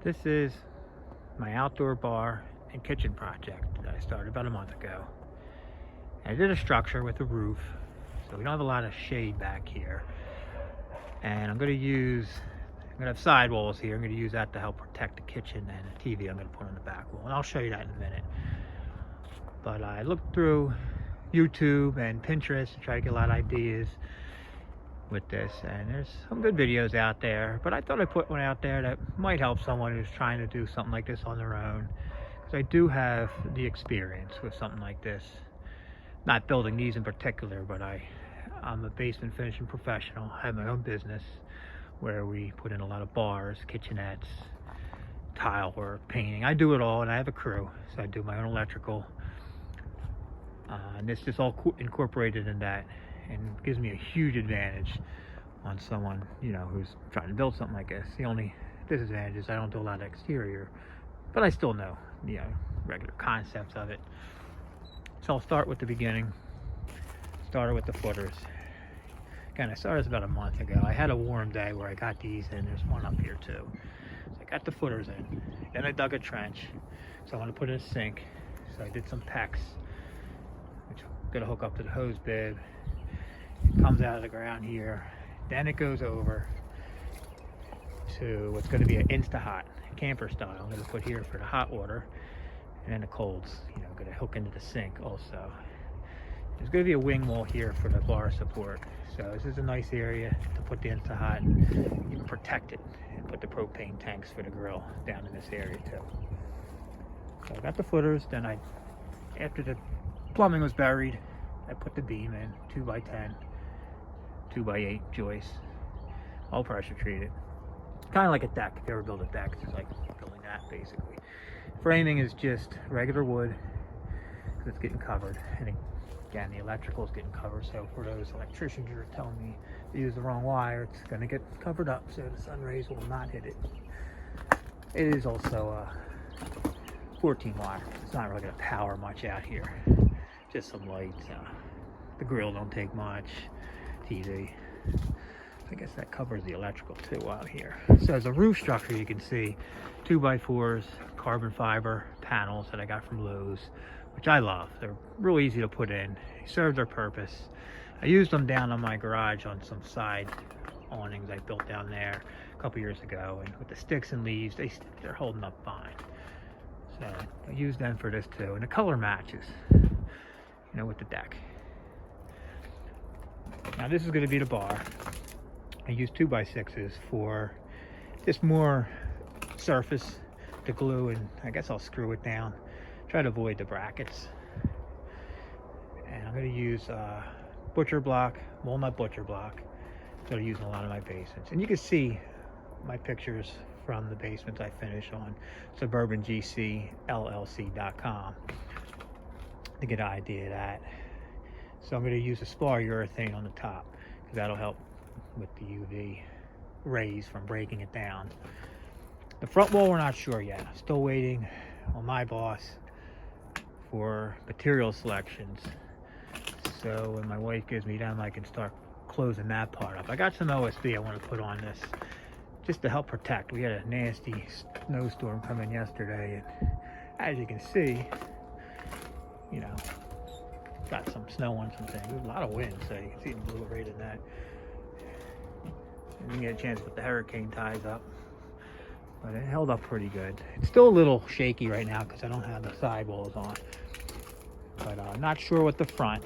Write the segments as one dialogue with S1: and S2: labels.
S1: This is my outdoor bar and kitchen project that I started about a month ago. I did a structure with a roof, so we don't have a lot of shade back here. And I'm going to have sidewalls here. I'm going to use that to help protect the kitchen and the TV I'm going to put on the back wall. And I'll show you that in a minute. But I looked through YouTube and Pinterest to try to get a lot of ideas with this, and there's some good videos out there, but I thought I'd put one out there that might help someone who's trying to do something like this on their own, because I do have the experience with something like this. Not building these in particular, but I'm a basement finishing professional. I have my own business where we put in a lot of bars, kitchenettes, tile work, painting. I do it all, and I have a crew, so I do my own electrical, and this is all incorporated in that, and gives me a huge advantage on someone, who's trying to build something like this. The only disadvantage is I don't do a lot of exterior, but I still know, regular concepts of it. So I'll start with the beginning. Started with the footers. Again, I started this about a month ago. I had a warm day where I got these in. There's one up here too. So I got the footers in. Then I dug a trench. So I want to put in a sink. So I did some PEX, which I'm going to hook up to the hose bib. It comes out of the ground here, then it goes over to what's going to be an Insta-Hot camper style. I'm going to put here for the hot water, and then the colds, going to hook into the sink also. There's going to be a wing wall here for the bar support, so this is a nice area to put the Insta-Hot. You can protect it and put the propane tanks for the grill down in this area too. So I got the footers. Then after the plumbing was buried, I put the beam in, 2x10, 2x8 joists, all pressure treated. Kind of like a deck. If you ever build a deck, it's like building that basically. Framing is just regular wood because it's getting covered. And again, the electrical is getting covered. So for those electricians who are telling me to use the wrong wire, it's going to get covered up so the sun rays will not hit it. It is also 14 wire. It's not really going to power much out here. Just some lights. The grill don't take much. TV. I guess that covers the electrical too out here. So as a roof structure, you can see 2x4s, carbon fiber panels that I got from Lowe's, which I love. They're real easy to put in. They serve their purpose. I used them down on my garage on some side awnings I built down there a couple years ago, and with the sticks and leaves, they're holding up fine. So I use them for this too, and the color matches, with the deck. Now this is going to be the bar. I use 2x6s for just more surface to glue, and I guess I'll screw it down. Try to avoid the brackets. And I'm going to use butcher block, walnut butcher block. That's what I use in a lot of my basements. And you can see my pictures from the basements I finish on suburbangcllc.com to get an idea of that. So I'm going to use a spar urethane on the top because that'll help with the UV rays from breaking it down. The front wall, we're not sure yet. Still waiting on my boss for material selections. So when my wife gives me them, I can start closing that part up. I got some OSB I want to put on this just to help protect. We had a nasty snowstorm come in yesterday, and as you can see, got some snow on some things. There's a lot of wind, so you can see the blue right in that. And you get a chance to put the hurricane ties up. But it held up pretty good. It's still a little shaky right now because I don't have the sidewalls on. But I'm not sure what the front.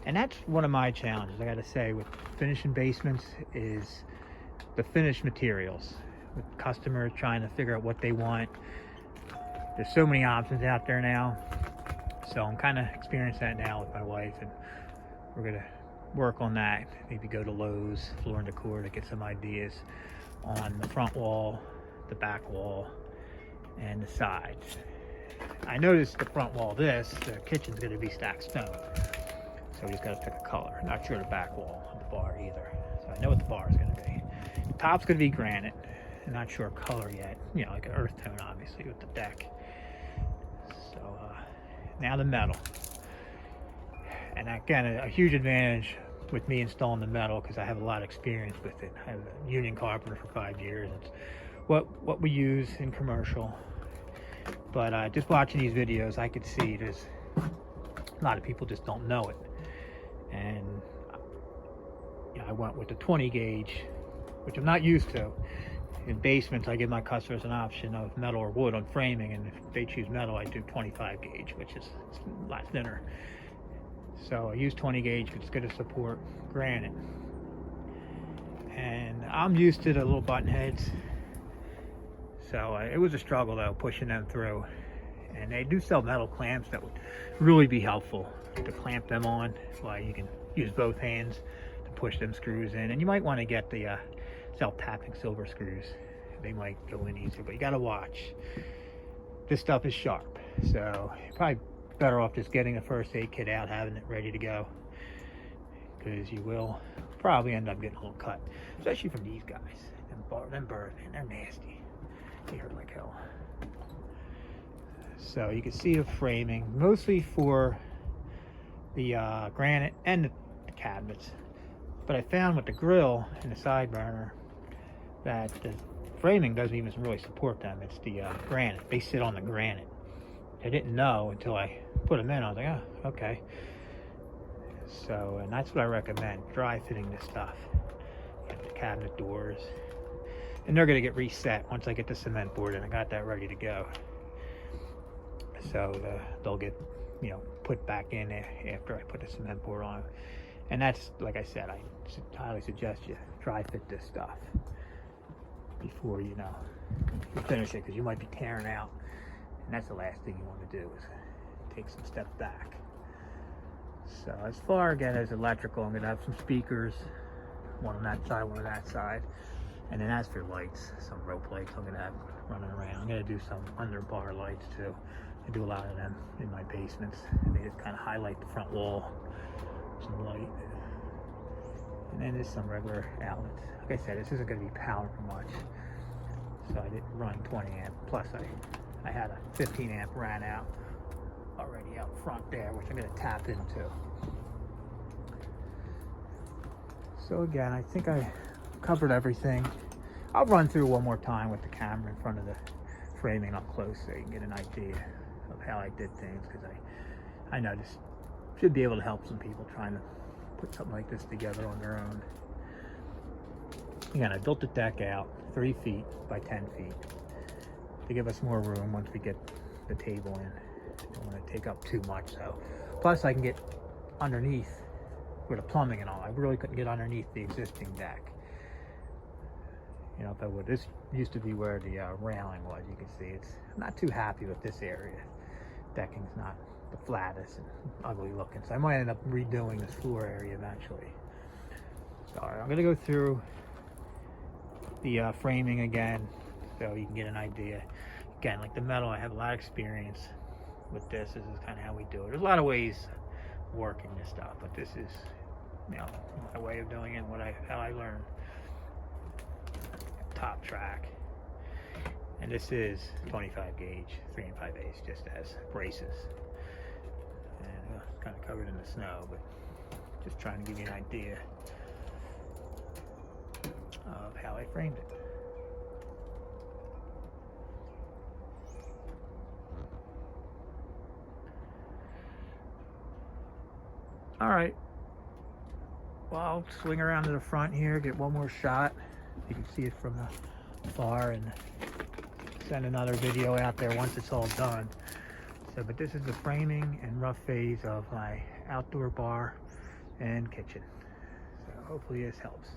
S1: And that's one of my challenges, I gotta say, with finishing basements is the finished materials. With customers trying to figure out what they want. There's so many options out there now. So I'm kind of experiencing that now with my wife, and we're going to work on that. Maybe go to Lowe's, Floor and Decor, to get some ideas on the front wall, the back wall, and the sides. I noticed the front wall, the kitchen's going to be stacked stone. So we just got to pick a color. Not sure the back wall of the bar either. So I know what the bar is going to be. The top's going to be granite. I'm not sure color yet. Like an earth tone, obviously, with the deck. Now the metal, and again, a huge advantage with me installing the metal because I have a lot of experience with it. I have a union carpenter for 5 years. It's what we use in commercial. But just watching these videos, I could see there's a lot of people just don't know it. And you know, I went with the 20 gauge, which I'm not used to. In basements, I give my customers an option of metal or wood on framing, and if they choose metal, I do 25 gauge, which is a lot thinner. So I use 20 gauge, but it's going to support granite. And I'm used to the little button heads, so it was a struggle though pushing them through. And they do sell metal clamps that would really be helpful to clamp them on. Well, you can use both hands to push them screws in, and you might want to get the self-tapping silver screws. They might go in easier, but you got to watch. This stuff is sharp, so you're probably better off just getting a first aid kit out, having it ready to go, because you will probably end up getting a little cut, especially from these guys. Them birds, man, they're nasty. They hurt like hell. So you can see the framing, mostly for the granite and the cabinets. But I found with the grill and the side burner that the framing doesn't even really support them. It's the granite. They sit on the granite. I didn't know until I put them in. I was like, oh, okay. So, and that's what I recommend, dry fitting this stuff. Get the cabinet doors. And they're going to get reset once I get the cement board and I got that ready to go. So they'll get, you know, put back in after I put the cement board on. And that's, like I said, I highly suggest you dry fit this stuff before you finish it, because you might be tearing out, and that's the last thing you want to do is take some steps back. So as far again as electrical, I'm going to have some speakers, one on that side, one on that side, and then as for lights, some rope lights I'm going to have running around. I'm going to do some under bar lights too. I do a lot of them in my basements. They just kind of highlight the front wall, some light. And then there's some regular outlets. Like I said, this isn't going to be powered much, so I didn't run 20 amp. Plus I had a 15 amp ran out already out front there, which I'm going to tap into. So again, I think I covered everything. I'll run through one more time with the camera in front of the framing up close so you can get an idea of how I did things, because I know this should be able to help some people trying to put something like this together on their own. Again, I built the deck out 3 feet by 10 feet to give us more room once we get the table in. Don't want to take up too much, so plus I can get underneath with the plumbing and all. I really couldn't get underneath the existing deck. You know, if I would. This used to be where the railing was. You can see I'm not too happy with this area. Decking's not the flattest and ugly looking, so I might end up redoing this floor area eventually. So I'm going to go through the framing again so you can get an idea. Again, like the metal, I have a lot of experience with this. This is kind of how we do it. There's a lot of ways of working this stuff, but this is, you know, my way of doing it, how I learned. Top track, and this is 25 gauge 3 5/8 just as braces, and it's kind of covered in the snow, but just trying to give you an idea of how I framed it. All right, well, I'll swing around to the front here, get one more shot. You can see it from afar, and send another video out there once it's all done. So, but this is the framing and rough phase of my outdoor bar and kitchen. So hopefully this helps.